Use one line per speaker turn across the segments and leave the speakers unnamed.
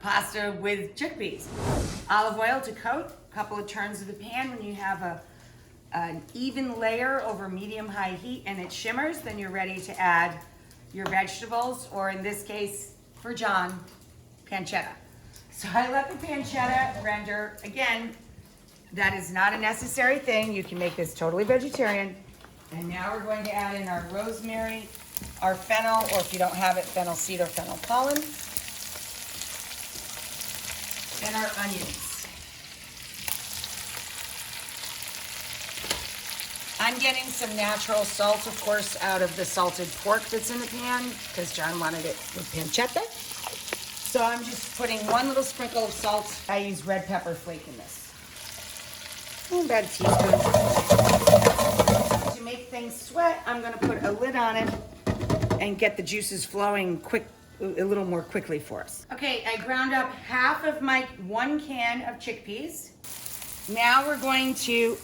pasta with chickpeas. Olive oil to coat, a couple of turns of the pan. When you have an even layer over medium-high heat and it shimmers, then you're ready to add your vegetables, or in this case, for John, pancetta. So I let the pancetta render. Again, that is not a necessary thing. You can make this totally vegetarian. And now we're going to add in our rosemary, our fennel, or if you don't have it, fennel seed or fennel pollen, and our onions. I'm getting some natural salt, of course, out of the salted pork that's in the pan, because John wanted it with pancetta. So I'm just putting one little sprinkle of salt. I use red pepper flake in this. About a teaspoon. To make things sweat, I'm gonna put a lid on it and get the juices flowing a little more quickly for us. Okay, I ground up half of my 1 can of chickpeas. Now we're going to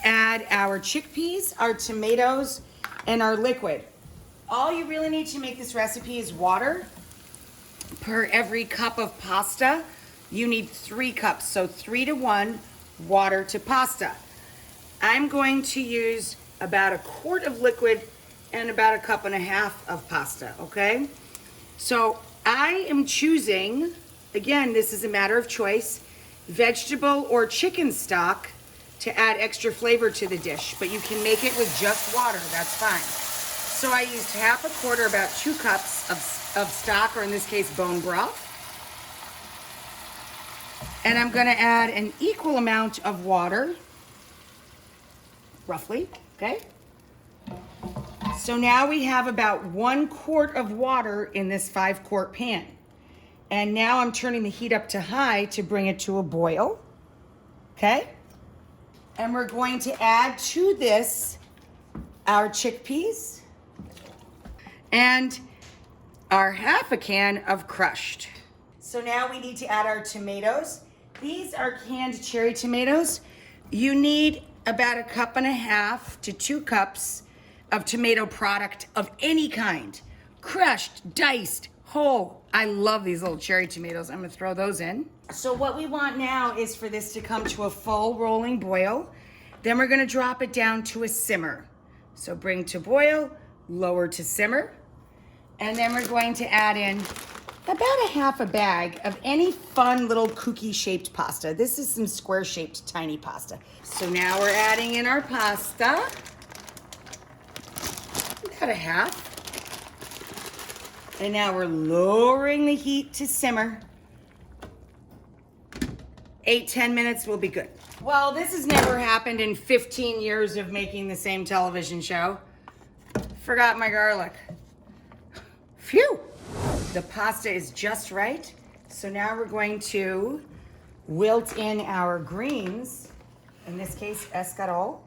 add our chickpeas, our tomatoes, and our liquid. All you really need to make this recipe is water. Per every cup of pasta, you need 3 cups, so 3 to 1 water to pasta. I'm going to use about 1 quart of liquid and about 1.5 cups of pasta, okay? So I am choosing, again, this is a matter of choice, vegetable or chicken stock to add extra flavor to the dish, but you can make it with just water, that's fine. So I used 1/2 quart, or about 2 cups of stock, or in this case, bone broth. And I'm gonna add an equal amount of water, roughly, okay? So now we have about 1 quart of water in this 5-quart pan. And now I'm turning the heat up to high to bring it to a boil, okay? And we're going to add to this our chickpeas and our 1/2 can of crushed. So now we need to add our tomatoes. These are canned cherry tomatoes. You need about 1.5 to 2 cups of tomato product of any kind. Crushed, diced, whole. I love these little cherry tomatoes. I'm gonna throw those in. So what we want now is for this to come to a full rolling boil. Then we're gonna drop it down to a simmer. So bring to boil, lower to simmer. And then we're going to add in about 1/2 bag of any fun little cookie shaped pasta. This is some square shaped tiny pasta. So now we're adding in our pasta. About 1/2. And now we're lowering the heat to simmer. 8-10 minutes will be good. Well, this has never happened in 15 years of making the same television show. Forgot my garlic. Phew! The pasta is just right. So now we're going to wilt in our greens, in this case, escarole.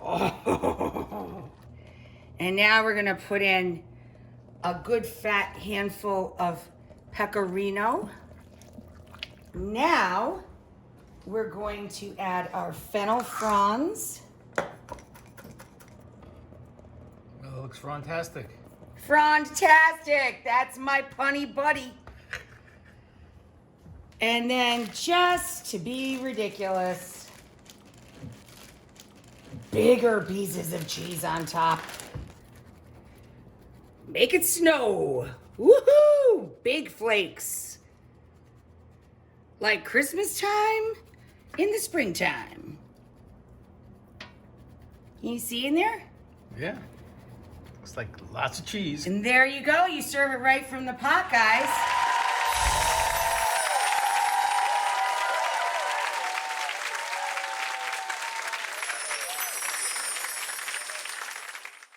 Oh. And now we're gonna put in a good fat handful of pecorino. Now we're going to add our fennel fronds.
Well, it looks fantastic.
Frondtastic, that's my punny buddy. And then, just to be ridiculous, bigger pieces of cheese on top. Make it snow. Woohoo! Big flakes. Like Christmas time in the springtime. Can you see in there?
Yeah. Looks like lots of cheese.
And there you go. You serve it right from the pot, guys.